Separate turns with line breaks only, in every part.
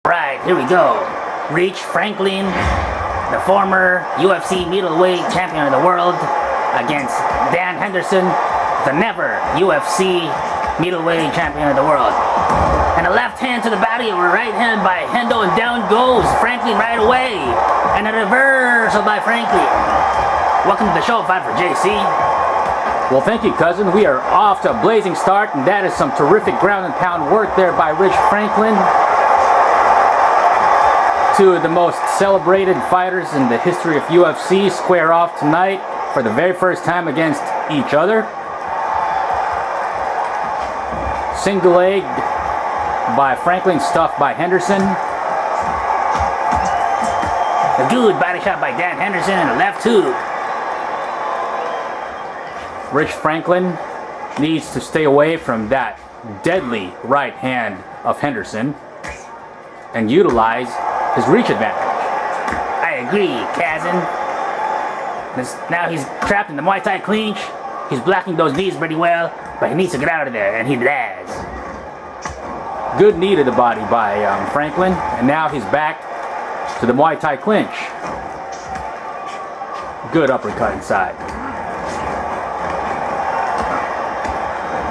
Right, here we go. Reach Franklin, the former UFC middleweight champion of the world, against Dan Henderson, the never UFC middleweight champion of the world. And a left hand to the body, or a right hand by Hendo, and down goes Franklin right away. And a reversal by Franklin. Welcome to the show, Fight for JC.
Well, thank you, cousin. We are off to a blazing start, and that is some terrific ground and pound work there by Rich Franklin. Two of the most celebrated fighters in the history of UFC square off tonight for the very first time against each other. Single leg by Franklin, stuffed by Henderson.
A good body shot by Dan Henderson and a left hook.
Rich Franklin needs to stay away from that deadly right hand of Henderson and utilize his reach advantage.
I agree, Kazan. Now he's trapped in the Muay Thai clinch. He's blocking those knees pretty well, but he needs to get out of there, and he does.
Good knee to the body by Franklin, and now he's back to the Muay Thai clinch. Good uppercut inside.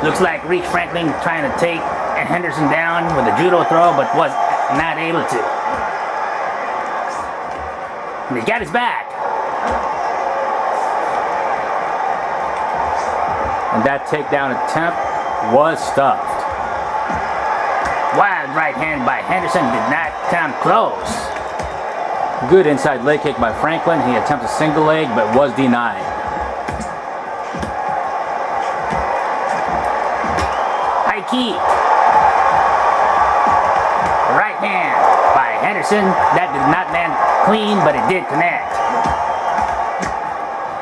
Looks like Rich Franklin trying to take Henderson down with a judo throw, but was not able to. And he's got his back.
And that takedown attempt was stuffed.
Wild right hand by Henderson did not come close.
Good inside leg kick by Franklin. He attempts a single leg, but was denied.
High kick. Right hand by Henderson. That did not land clean, but it did connect.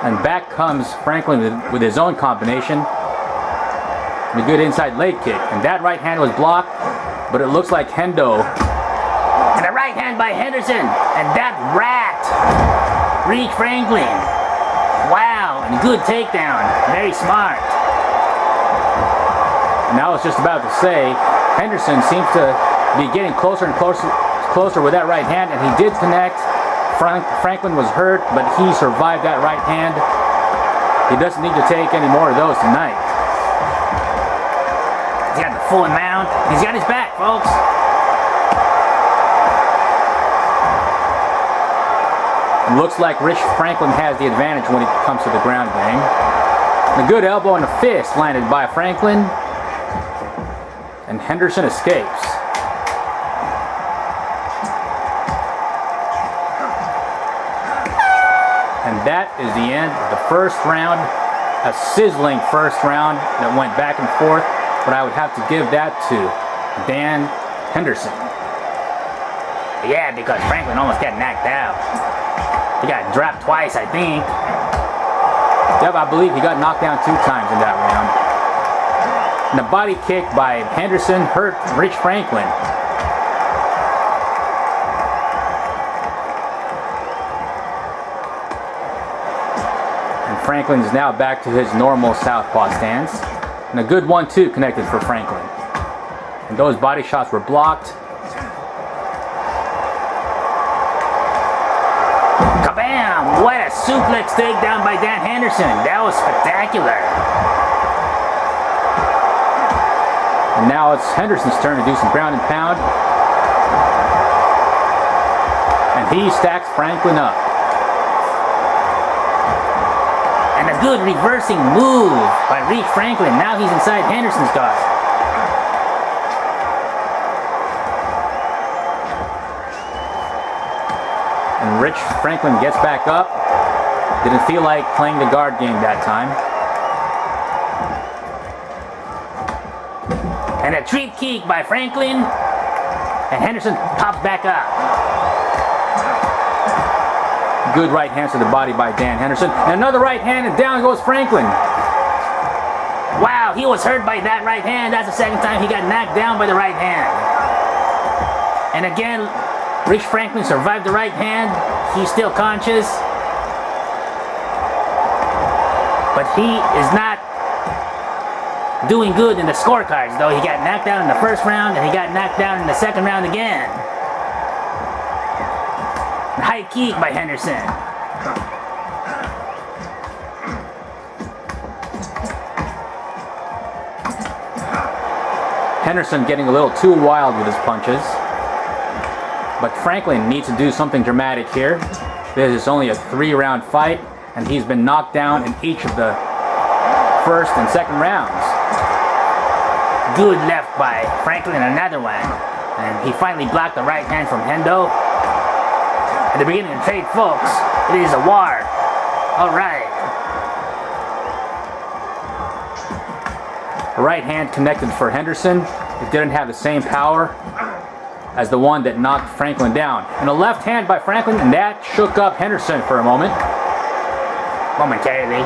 And back comes Franklin with his own combination. A good inside leg kick. And that right hand was blocked, but it looks like Hendo.
And a right hand by Henderson. And that rat, Rich Franklin. Wow, and good takedown. Very smart.
And I was just about to say, Henderson seems to be getting closer and closer with that right hand, and he did connect. Franklin was hurt, but he survived that right hand. He doesn't need to take any more of those tonight.
He's got the full amount. He's got his back, folks.
It looks like Rich Franklin has the advantage when it comes to the ground game. A good elbow and a fist landed by Franklin, and Henderson escapes. And that is the end of the first round. A sizzling first round that went back and forth, but I would have to give that to Dan Henderson.
Yeah, because Franklin almost got knocked out. He got dropped twice, I think.
Yep, I believe he got knocked down 2 times in that round. And the body kick by Henderson hurt Rich Franklin. Franklin is now back to his normal southpaw stance. And a good 1-2 connected for Franklin. And those body shots were blocked.
Kabam! What a suplex takedown by Dan Henderson. That was spectacular.
And now it's Henderson's turn to do some ground and pound. And he stacks Franklin up.
And a good reversing move by Rich Franklin. Now he's inside Henderson's guard.
And Rich Franklin gets back up. Didn't feel like playing the guard game that time.
And a treat kick by Franklin. And Henderson pops back up.
Good right hands to the body by Dan Henderson. And another right hand, and down goes Franklin.
Wow, he was hurt by that right hand. That's the second time he got knocked down by the right hand. And again, Rich Franklin survived the right hand. He's still conscious. But he is not doing good in the scorecards, though. He got knocked down in the first round, and he got knocked down in the second round again. High kick by Henderson.
Henderson getting a little too wild with his punches. But Franklin needs to do something dramatic here. This is only a 3-round fight, and he's been knocked down in each of the first and second rounds.
Good left by Franklin, another one. And he finally blocked the right hand from Hendo. At the beginning of the trade, folks, it is a war. Alright.
A right hand connected for Henderson. It didn't have the same power as the one that knocked Franklin down. And a left hand by Franklin, and that shook up Henderson for a moment.
Momentarily.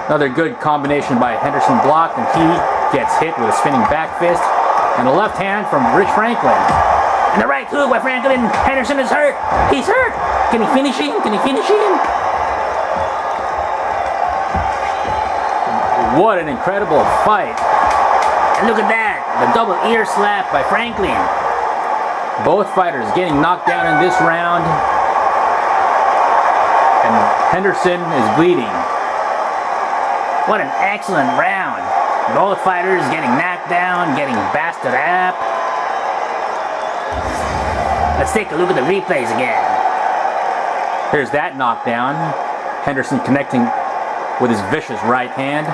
Another good combination by Henderson blocked, and he gets hit with a spinning back fist. And a left hand from Rich Franklin.
And the right hook by Franklin. Henderson is hurt. He's hurt. Can he finish him? Can he finish him?
What an incredible fight.
And look at that. The double ear slap by Franklin.
Both fighters getting knocked down in this round. And Henderson is bleeding.
What an excellent round. Both fighters getting knocked down, getting basted up. Let's take a look at the replays again.
Here's that knockdown. Henderson connecting with his vicious right hand.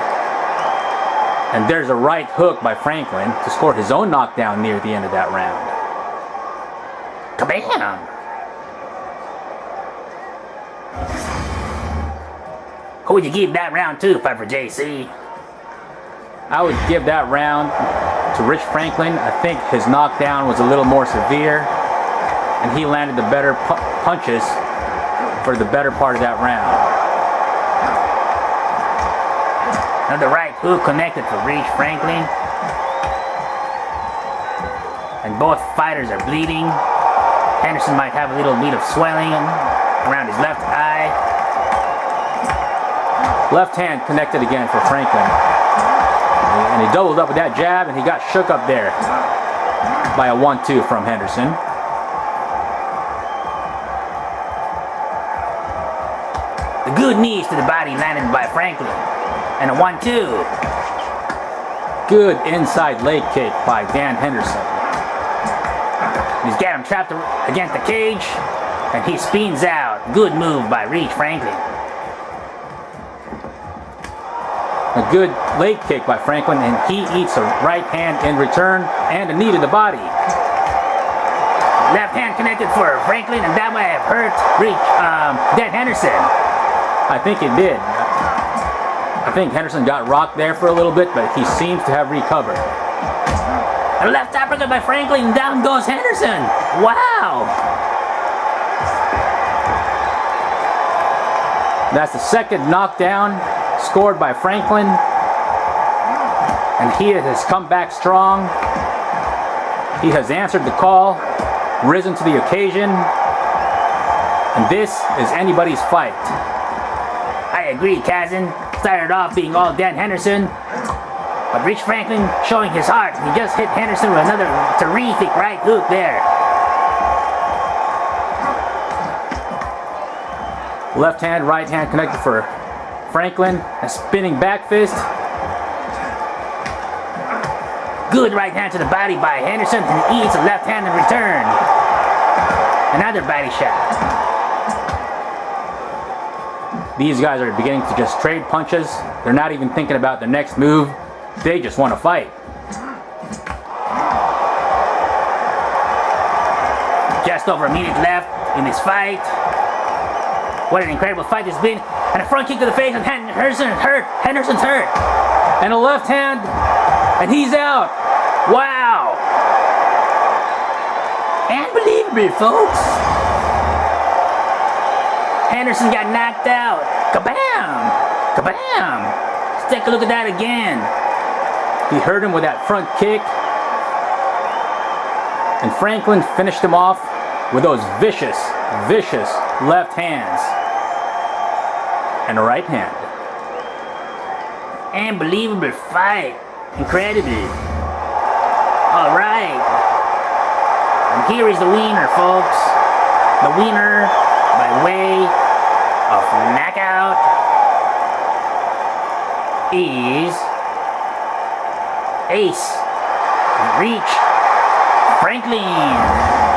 And there's a right hook by Franklin to score his own knockdown near the end of that round.
Kabam! Who would you give that round to, Pfeiffer JC?
I would give that round to Rich Franklin. I think his knockdown was a little more severe, and he landed the better punches for the better part of that round.
Another right hook connected for Rich Franklin. And both fighters are bleeding. Henderson might have a little bit of swelling around his left eye.
Left hand connected again for Franklin. And he doubled up with that jab, and he got shook up there by a 1-2 from Henderson.
The good knees to the body landed by Franklin. And a 1-2.
Good inside leg kick by Dan Henderson.
He's got him trapped against the cage, and he spins out. Good move by Rich Franklin.
A good leg kick by Franklin, and he eats a right hand in return and a knee to the body.
Left hand connected for Franklin, and that might have hurt Dan Henderson.
I think it did. I think Henderson got rocked there for a little bit, but he seems to have recovered.
A left uppercut by Franklin, and down goes Henderson. Wow!
That's the second knockdown scored by Franklin, and he has come back strong. He has answered the call, risen to the occasion, and this is anybody's fight.
I agree, Kazan. Started off being all Dan Henderson, but Rich Franklin showing his heart. He just hit Henderson with another terrific right hook there.
Left hand, right hand connected for Franklin. A spinning back fist.
Good right hand to the body by Henderson, and he eats a left hand in return. Another body shot.
These guys are beginning to just trade punches. They're not even thinking about the next move. They just want to fight.
Just over a minute left in this fight. What an incredible fight it's been. And a front kick to the face, and Henderson's hurt. Henderson's hurt.
And a left hand, and he's out.
Wow. Unbelievable, folks. Henderson got knocked out. Kabam! Kabam! Let's take a look at that again.
He hurt him with that front kick. And Franklin finished him off with those vicious, vicious left hands. And a right hand.
Unbelievable fight. Incredible. Alright. And here is the winner, folks. The winner by way of knockout is Ace Reach Franklin.